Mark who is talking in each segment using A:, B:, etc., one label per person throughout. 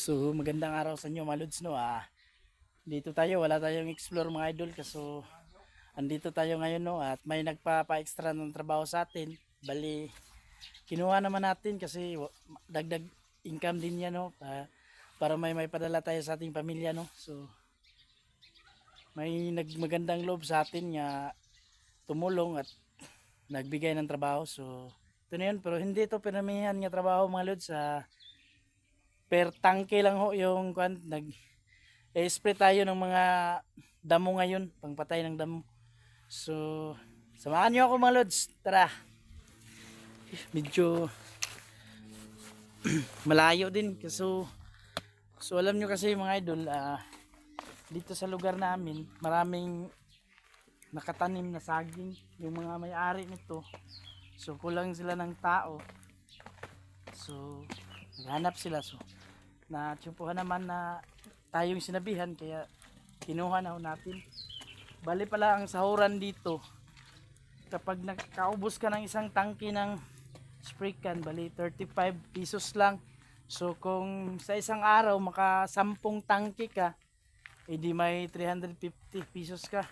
A: So magandang araw sa inyo mga lods no. Dito tayo, wala tayong explore mga idol kaso andito tayo ngayon no at may nagpapa-extra ng trabaho sa atin. Bali kinuha naman natin kasi dagdag income din yan no, para may padala tayo sa ating pamilya no. So may nagmagandang loob sa atin nga tumulong at nagbigay ng trabaho. So ito na yun, pero hindi ito pinamihan nga trabaho mga lods. Per tangke lang ho yung nag-spray tayo ng mga damo ngayon, pangpatay ng damo. So samahan nyo ako mga lods, tara. Medyo malayo din so alam nyo kasi mga idol, dito sa lugar namin maraming nakatanim na saging yung mga may-ari nito. So kulang sila ng tao, so naghanap sila. So na tiyempohan naman na tayong sinabihan kaya kinuha na natin. Bali pala ang sahuran dito kapag nakaubos ka ng isang tangke ng spray can, bali 35 pesos lang. So kung sa isang araw maka 10 tangke ka, edi may 350 pesos ka.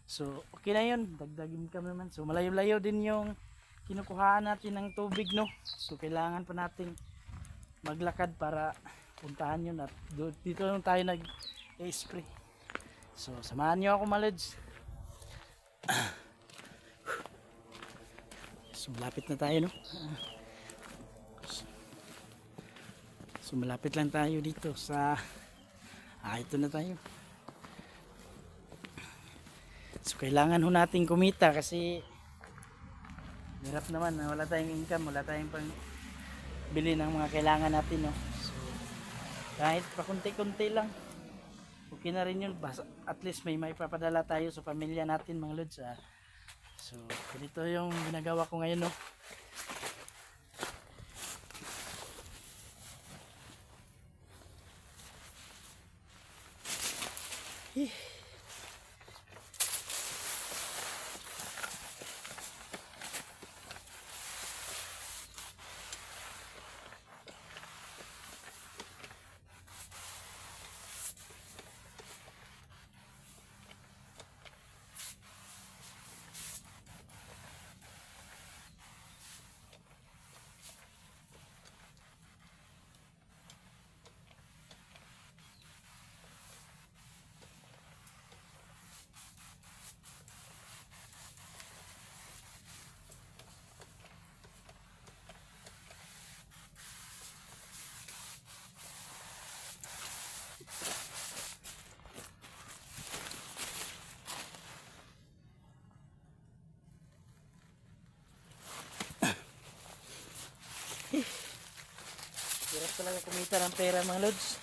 A: So okay na yun, dagdag income naman. So malayo-layo din yung kinukuhaan natin ng tubig no. So kailangan pa nating maglakad para puntahan yun at dito lang tayo nag-spray. So samahan nyo ako mga lods. So malapit na tayo no. So malapit lang tayo dito sa ito na tayo. So kailangan ho nating kumita kasi hirap naman, wala tayong income, wala tayong pang bili ng mga kailangan natin no. So kahit pa kunti-kunti lang okay na rin yun, at least may papadala tayo sa pamilya natin mga lods. So ganito yung ginagawa ko ngayon no. Hirap talaga kumita ng pera mga lods.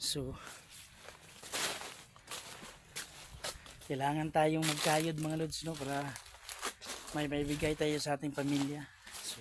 A: So kailangan tayong magkayod mga lods no, para may maibigay tayo sa ating pamilya. So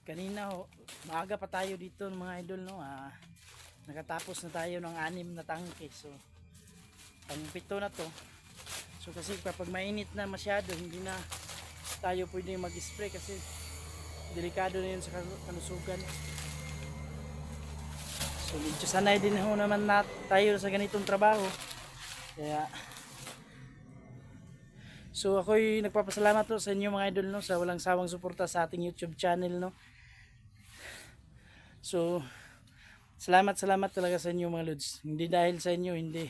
A: kanina ho, maaga pa tayo dito mga idol, no. Nakatapos na tayo ng 6 na tangke. So pang-7 na to. So kasi kapag mainit na masyado, hindi na tayo pwede mag-spray kasi delikado na yun sa kalusugan. So medyo sanay din ho naman tayo sa ganitong trabaho. Kaya so ako'y nagpapasalamat po sa inyo mga idol, no, sa walang sawang suporta sa ating YouTube channel, no. So salamat talaga sa inyo mga lods. Hindi dahil sa inyo hindi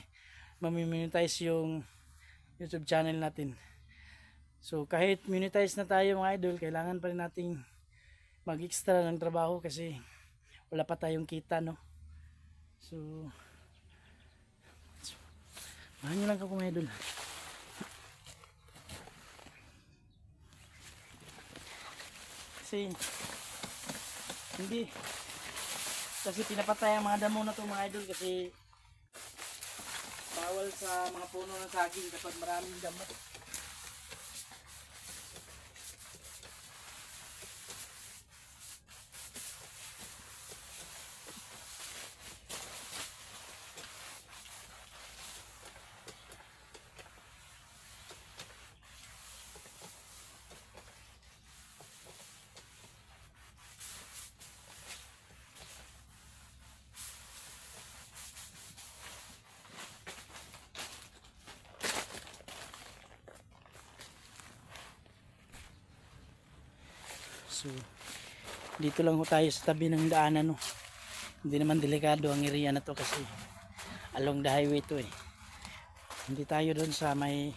A: mamimonetize yung YouTube channel natin. So kahit monetize na tayo mga idol, kailangan pa rin nating mag-extra ng trabaho kasi wala pa tayong kita, no. So mahan nyo lang ako mga idol. Kasi hindi kasi pinapatay ang mga damo na to mga idol kasi bawal sa mga puno ng saging kapag maraming damo. So dito lang ho tayo sa tabi ng daanan, no. Hindi naman delikado ang area na to kasi along the highway to eh. Hindi tayo doon sa may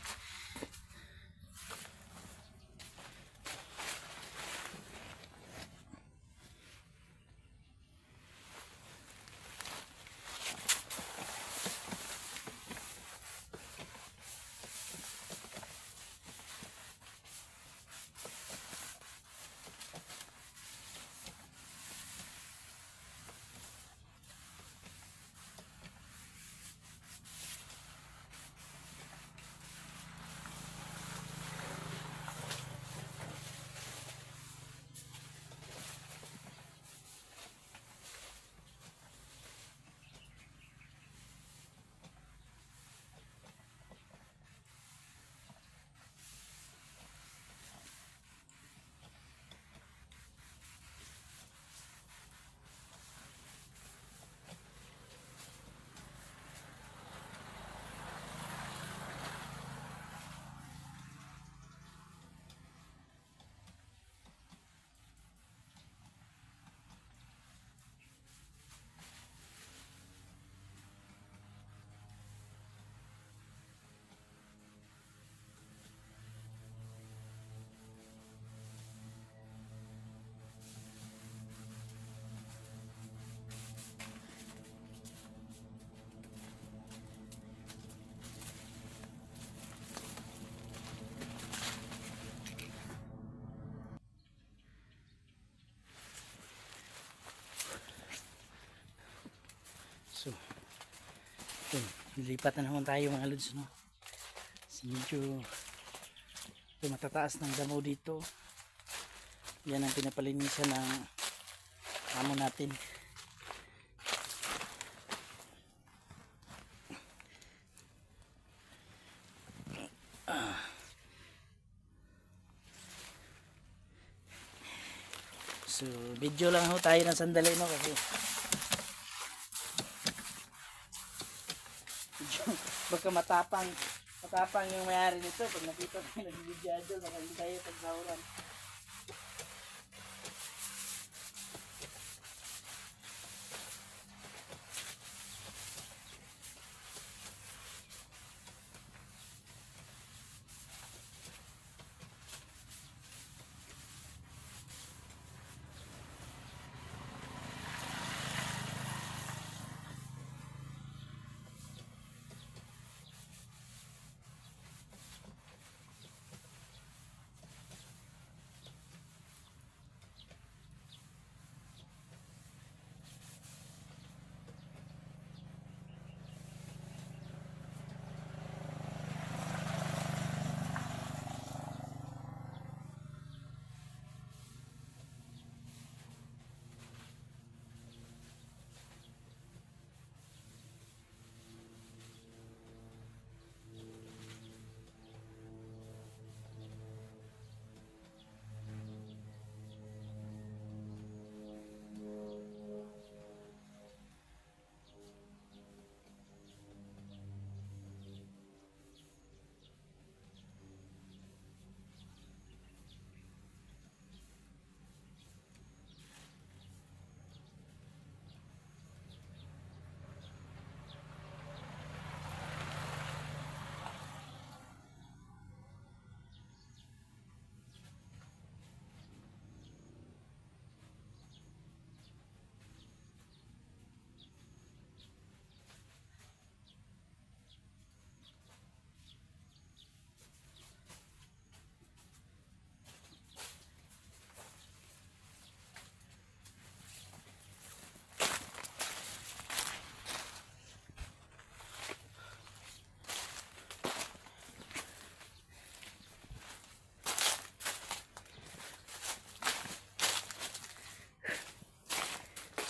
A: so yun, nilipat na naman tayo mga lods, no. So, medyo matataas ng damo dito. Yan ang pinapalinisan ng amo natin. So video lang ho tayo ng sandali, no, kasi baka matapang yung mayari nito pag nakita tayo nag-video idol, baka hindi tayo pagsahuran.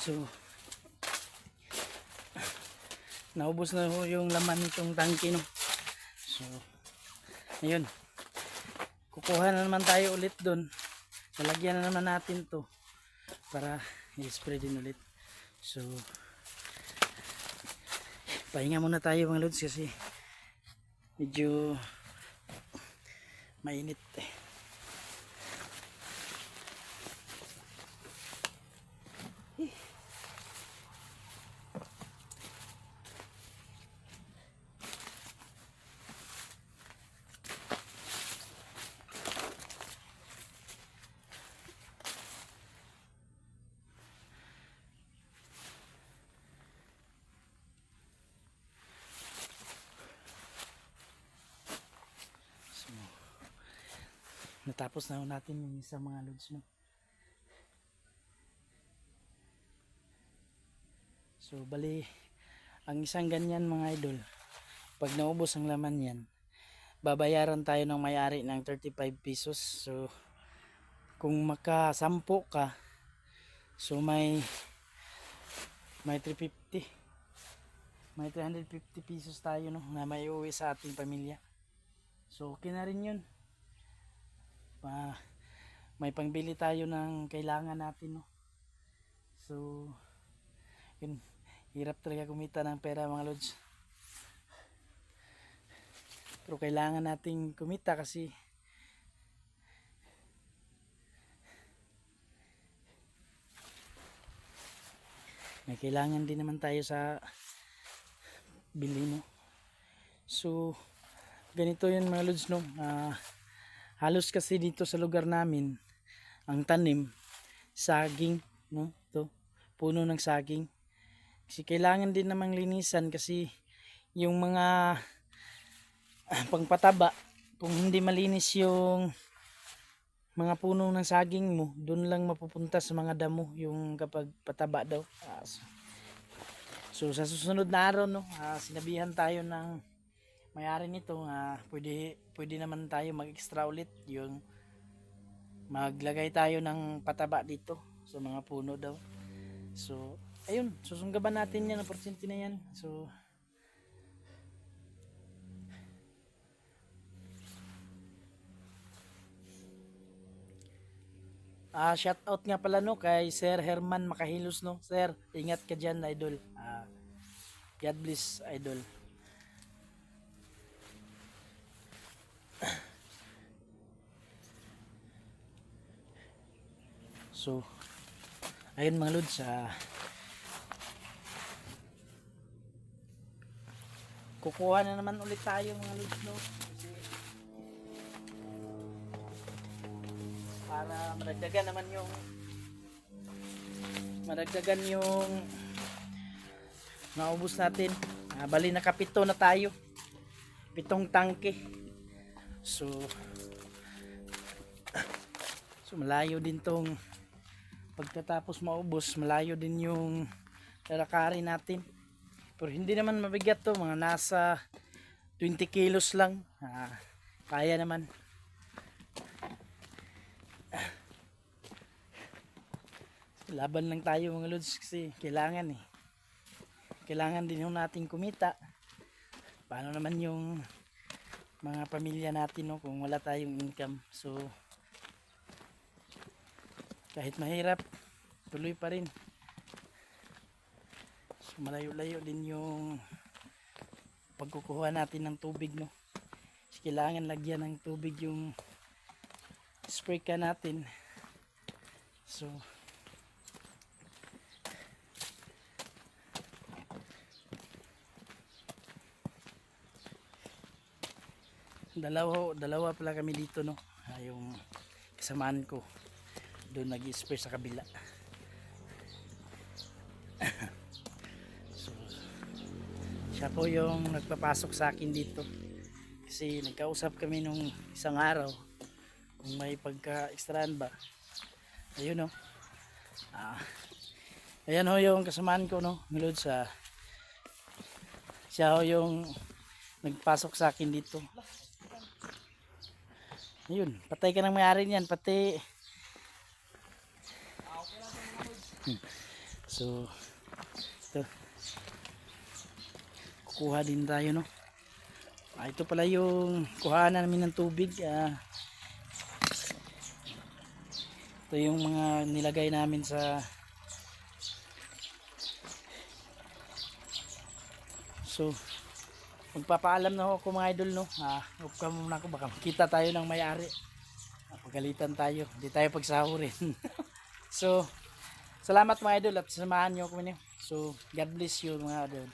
A: So naubos na ho yung laman nitong tangke, no. So ayun, kukuha na naman tayo ulit doon. Lalagyan na naman natin to para i-spray din ulit. So pahinga muna tayo mga lods kasi medyo mainit eh. So, natapos na natin yung isang mga lods, no. So bali ang isang ganyan mga idol, pag naubos ang laman yan, babayaran tayo ng may-ari ng 35 pesos. So kung makasampo ka, so may 350, may 350 pesos tayo, no, na may uwi sa ating pamilya. So okay na rin yun. May pangbili tayo ng kailangan natin, no. So yun, hirap talaga kumita ng pera mga lods, pero kailangan nating kumita kasi may kailangan din naman tayo sa bili, no. So ganito yun mga lods, no. Halos kasi dito sa lugar namin ang tanim saging, no. Ito puno ng saging kasi kailangan din namang linisan kasi yung mga pangpataba, kung hindi malinis yung mga puno ng saging mo, doon lang mapupunta sa mga damo yung kapag pataba daw. So sa susunod na araw, no, sinabihan tayo ng may-ari nito, pwede naman tayo mag-extra ulit, yung maglagay tayo ng pataba dito sa mga puno daw. So ayun, susunggaban natin yan, ang porsyente na yan. So shout out nga pala, no, kay Sir Herman Makahilos, no. Sir, ingat ka dyan idol. God bless idol. So ayun mga lods, kukuha na naman ulit tayo mga lods, no, para madagdagan naman yung naubos natin. Bali nakapito na tayo, 7 tangke. So malayo din tong pagkatapos maubos, malayo din yung lalakarin natin, pero hindi naman mabigat to, mga nasa 20 kilos lang. Kaya naman. Laban lang tayo mga lods kasi kailangan din yung natin kumita. Paano naman yung mga pamilya natin, no, kung wala tayong income. So kahit mahirap, tuloy pa rin. So malayo-layo din yung pagkukuha natin ng tubig, no. So, kailangan lagyan ng tubig yung spray can natin. So dalawa pala kami dito, no. Yung kasamaan ko doon nag-spray sa kabila. So siya po yung nagpapasok sa akin dito kasi nagkausap kami nung isang araw kung may pagka-extrahan ba. Ayun, no. Ayan ho yung kasamaan ko, no, milod siya ho yung nagpasok sa akin dito. Ayun, patay ka ng may-ari niyan, pati So ito, kukuha din tayo, no. Ito pala yung kuhaan namin ng tubig. Ito yung mga nilagay namin sa, so magpapaalam na ako mga idol, no. Off cam muna ako, baka makita tayo ng may-ari, pagalitan tayo, hindi tayo pagsahurin. So salamat mga idol at samahan nyo ako ninyo. So God bless you mga idol.